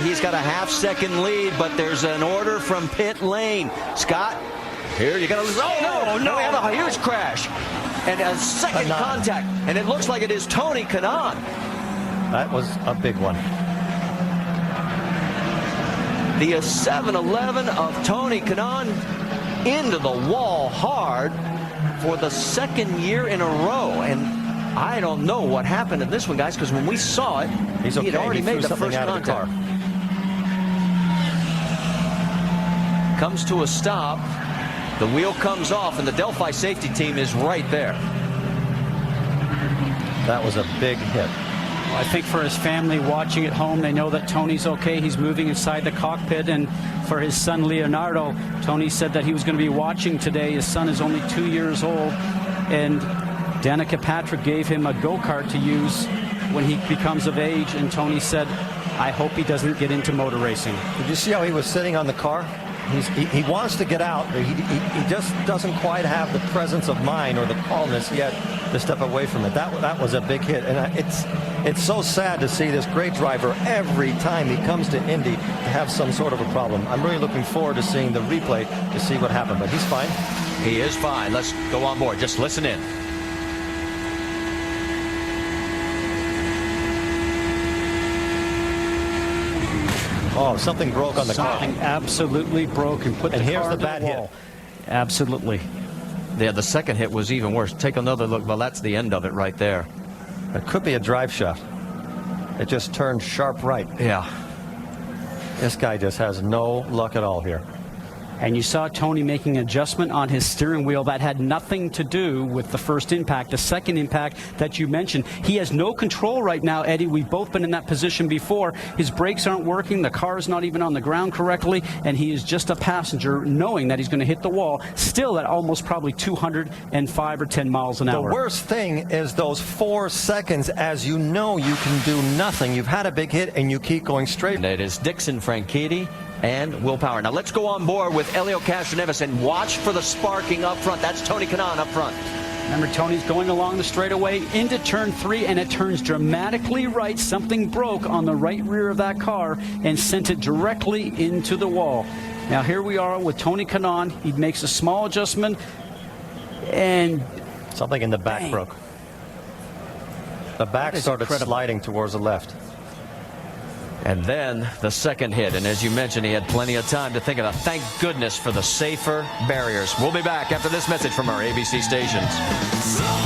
He's got a half-second lead, but there's an order from pit lane. Scott, here you got to. Oh no! We have a huge crash and a second contact, and it looks like it is Tony Kanaan. That was a big one. The 7-11 of Tony Kanaan into the wall hard for the second year in a row, and I don't know what happened in this one, guys, because when we saw it, he had already made the first contact. Comes to a stop. The wheel comes off, and the Delphi safety team is right there. That was a big hit. I think for his family watching at home, they know that Tony's okay. He's moving inside the cockpit. And for his son, Leonardo, Tony said that he was going to be watching today. His son is only 2 years old. And Danica Patrick gave him a go-kart to use when he becomes of age. And Tony said, I hope he doesn't get into motor racing. Did you see how he was sitting on the car? He wants to get out, but he just doesn't quite have the presence of mind or the calmness yet to step away from it. That was a big hit, and it's so sad to see this great driver every time he comes to Indy to have some sort of a problem. I'm really looking forward to seeing the replay to see what happened, but he's fine. He is fine. Let's go on board. Just listen in. Oh, something broke on the car. Something absolutely broke and put the car here's the on bad wall. hit. Absolutely. Yeah, the second hit was even worse. Take another look. Well, that's the end of it right there. It could be a drive shaft. It just turned sharp right. Yeah. This guy just has no luck at all here. And you saw Tony making an adjustment on his steering wheel that had nothing to do with the first impact. The second impact that you mentioned, he has no control right now, Eddie. We've both been in that position before. His brakes aren't working. The car is not even on the ground correctly. And he is just a passenger knowing that he's going to hit the wall, still at almost probably 205 or 10 miles an hour. The worst thing is those 4 seconds as you know you can do nothing. You've had a big hit and you keep going straight. And it is Dixon Franchitti and Will Power. Now let's go on board with Elio Castroneves and watch for the sparking up front. That's Tony Kanaan up front. Remember, Tony's going along the straightaway into turn 3, and it turns dramatically right. Something broke on the right rear of that car and sent it directly into the wall. Now here we are with Tony Kanaan. He makes a small adjustment, and something in the back broke. The back started sliding towards the left. And then the second hit. And as you mentioned, he had plenty of time to think about. Thank goodness for the safer barriers. We'll be back after this message from our ABC stations.